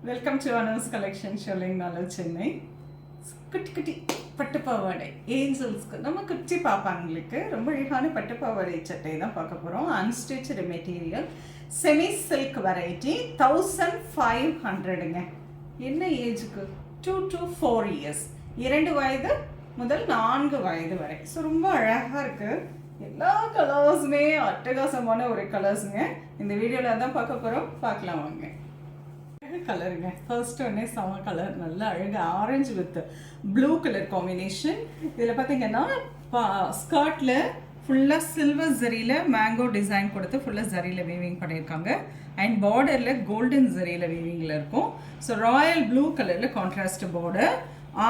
Welcome to Anu's collection Sholinganallur Chennai. குட்டி குட்டி பட்டுப்பாவாடை ஏஞ்சல்ஸ்க்கு நம்ம குட்டி பாப்பாங்களுக்கு ரொம்ப அழகான பட்டுப்பாவாடை சட்டை தான் பார்க்க போகிறோம். அன்ஸ்டிச்சடு மெட்டீரியல், செமி சில்க் வெரைட்டி, 1500ங்க. என்ன ஏஜுக்கு? 2 to 4 years, 2 வயது முதல் 4 வயது வரை. ஸோ ரொம்ப அழகாக இருக்குது. எல்லா கலர்ஸுமே அட்டகாசமான ஒரு கலர்ஸுங்க. இந்த வீடியோவில் தான் பார்க்க போகிறோம். பார்க்கலாம் வாங்க. கலருங்க. ஃபர்ஸ்ட் ஒன்னே செம கலர், நல்ல அழகு orange with blue colour combination. இதில் பார்த்தீங்கன்னா ஸ்கர்ட்டில் ஃபுல்லாக சில்வர் ஜரியில் மேங்கோ டிசைன் கொடுத்து ஃபுல்லாக ஜரியில் வீவிங் பண்ணியிருக்காங்க. அண்ட் பார்டரில் கோல்டன் ஜரியில் வீவிங்கில் இருக்கும். ஸோ ராயல் ப்ளூ கலரில் கான்ட்ராஸ்ட் பார்டர்,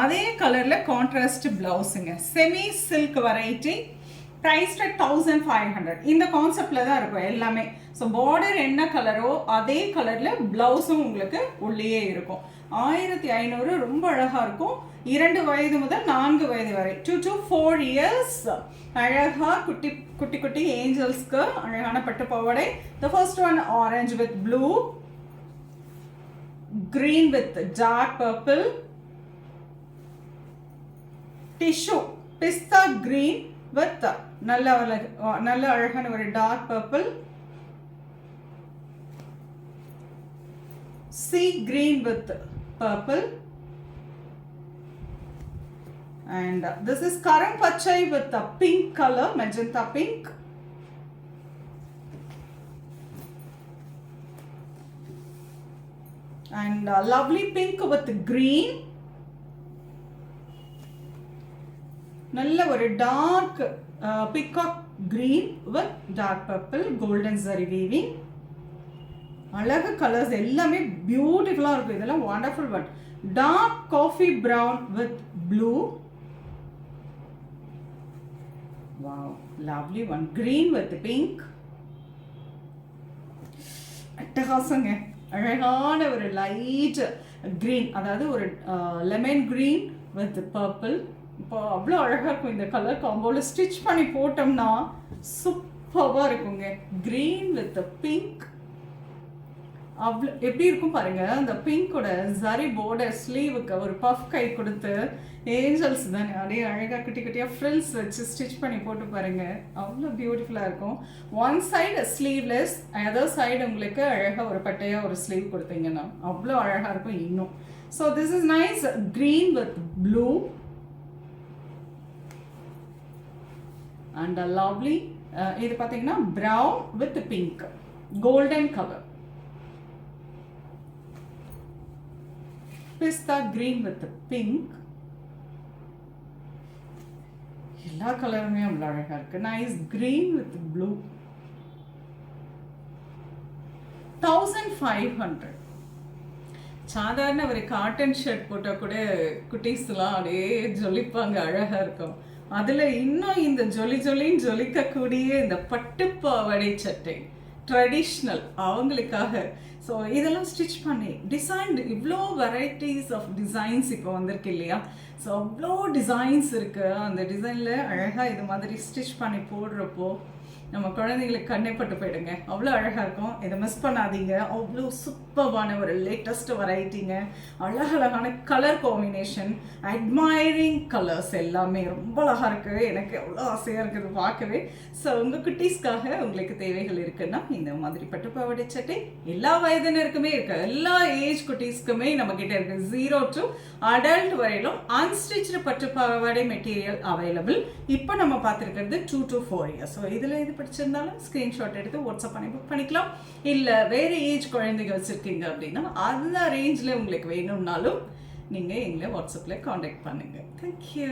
அதே கலரில் கான்ட்ராஸ்ட் ப்ளவுஸுங்க. Semi silk variety, price 1500. இந்த கான்செப்டில் தான் இருக்கும் எல்லாமே. ஸோ பார்டர் என்ன கலரோ அதே கலரில் ப்ளவுஸும் உங்களுக்கு உள்ளே இருக்கும். 1500, ரொம்ப அழகாக இருக்கும். 2 வயது முதல் 4 வயது வரை, 2 to 4 years. அழகாக குட்டி குட்டி குட்டி ஏஞ்சல்ஸ்க்கு அழகான பட்டு பாவாடை. The first one orange with blue, green with dark purple, tissue pista green with நல்ல அழகான ஒரு dark purple, sea green with purple, and this is karam pachai with a pink color, magenta pink, and lovely pink with green, நல்ல ஒரு dark peacock green with dark purple, golden zari weaving. அழகு colours எல்லாமே பியூட்டிஃபுல்லாக இருக்கும். இதெல்லாம் wonderful one. Dark coffee brown with blue, wow lovely one. Green with pink, அட்டகாசங்க. அழகான ஒரு லைட் கிரீன், அதாவது ஒரு லெமன் கிரீன் வித் பர்பிள். இப்போ அவ்வளோ அழகாக இருக்கும் இந்த கலர் காம்போவில். ஸ்டிச் பண்ணி போட்டோம்னா சூப்பராக இருக்குங்க. க்ரீன் வித் பிங்க், அவ்வளோ எப்படி இருக்கும் பாருங்கள். அந்த பிங்கோட சரி பார்டர் ஸ்லீவுக்கு ஒரு பஃப் கை கொடுத்து ஏஞ்சல்ஸ் தானே அப்படியே அழகாக குட்டி குட்டியாக ஃப்ரில்ஸ் வச்சு ஸ்டிச் பண்ணி போட்டு பாருங்கள். அவ்வளோ பியூட்டிஃபுல்லாக இருக்கும். One side sleeveless, other side உங்களுக்கு அழகாக ஒரு பட்டையாக ஒரு ஸ்லீவ் கொடுத்தீங்கன்னா அவ்வளோ அழகாக இருக்கும் இன்னும். So this is nice. Green with blue and a lovely இது பார்த்தீங்கன்னா brown with pink, golden color, pista green with pink. எல்லா கலருமே அவ்வளோ அழகாக இருக்கு. Nice green with blue. 1500. சாதாரண ஒரு காட்டன் ஷர்ட் போட்டால் கூட குட்டீஸ்லாம் அப்படியே ஜொலிப்பாங்க, அழகாக இருக்கும். அதில் இன்னும் இந்த ஜொலின்னு ஜொலிக்கக்கூடிய இந்த பட்டுப்பாவாடை சட்டை ட்ரெடிஷ்னல் அவங்களுக்காக. ஸோ இதெல்லாம் ஸ்டிச் பண்ணி டிசைன், இவ்வளோ வெரைட்டிஸ் ஆஃப் டிசைன்ஸ் இப்போ வந்திருக்கு இல்லையா. ஸோ அவ்வளோ டிசைன்ஸ் இருக்குது. அந்த டிசைனில் அழகாக இது மாதிரி ஸ்டிச் பண்ணி போடுறப்போ நம்ம குழந்தைங்களுக்கு கண்ணேப்பட்டு போயிடுங்க. அவ்வளோ அழகாக இருக்கும். இதை மிஸ் பண்ணாதீங்க. அவ்வளோ சூப்பர்வான ஒரு லேட்டஸ்ட் வெரைட்டிங்க. அழகழகான கலர் காம்பினேஷன், அட்மைரிங் கலர்ஸ் எல்லாமே ரொம்ப அழகாக இருக்குது. எனக்கு அவ்வளோ ஆசையாக இருக்குது பார்க்கவே. ஸோ உங்கள் குட்டீஸ்க்காக உங்களுக்கு தேவைகள் இருக்குன்னா இந்த மாதிரி பட்டுப்பாவாடை சட்டை எல்லா வயதினருக்குமே இருக்குது. எல்லா ஏஜ் குட்டீஸ்க்குமே நம்மக்கிட்ட இருக்குது. 0 to அடல்ட் வரையிலும் அன்ஸ்டிச்சு பட்டுப்பாவாடை மெட்டீரியல் அவைலபிள். இப்போ நம்ம பார்த்துருக்கிறது 2 to 4 years. ஸோ இதில் இது பிடிச்சிருந்தாலும் ஸ்க்ரீன்ஷாட் எடுத்து வாட்ஸ்அப் பண்ணி புக் பண்ணிக்கலாம். இல்லை வேறு ஏஜ் குழந்தைங்க வச்சுருக்கீங்க அப்படின்னா அந்த ரேஞ்சில் உங்களுக்கு வேணும்னாலும் நீங்கள் எங்களை வாட்ஸ்அப்பில் காண்டாக்ட் பண்ணுங்கள். தேங்க்யூ.